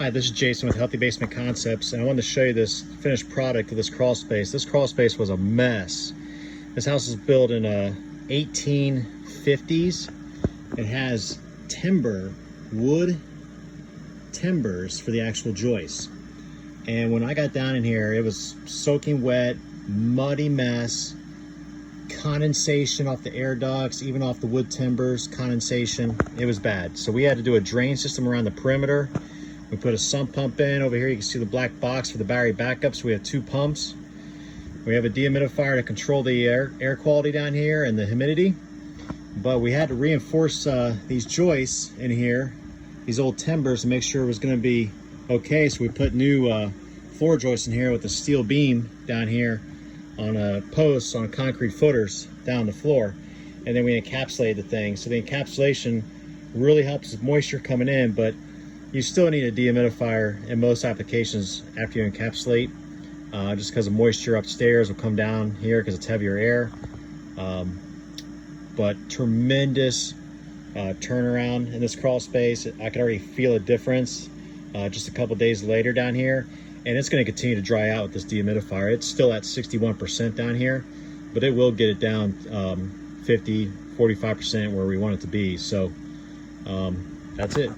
Hi, this is Jason with Healthy Basement Concepts, and I wanted to show you this finished product of this crawl space. This crawl space was a mess. This house is built in 1850s. It has wood timbers for the actual joists. And when I got down in here, it was soaking wet, muddy mess, condensation off the air ducts, even off the wood timbers, condensation. It was bad. So we had to do a drain system around the perimeter. We put a sump pump in. Over here you can see the black box for the battery backups. We have 2 pumps. We have a dehumidifier to control the air quality down here and the humidity. But we had to reinforce these joists in here, these old timbers, to make sure it was going to be okay. So we put new floor joists in here with a steel beam down here on a post on concrete footers down the floor. And then we encapsulated the thing. So the encapsulation really helps with moisture coming in, but you still need a dehumidifier in most applications after you encapsulate, just because the moisture upstairs will come down here because it's heavier air. But tremendous turnaround in this crawl space. I could already feel a difference just a couple days later down here, and it's going to continue to dry out with this dehumidifier. It's still at 61% down here, but it will get it down 50, 45% where we want it to be. So that's it.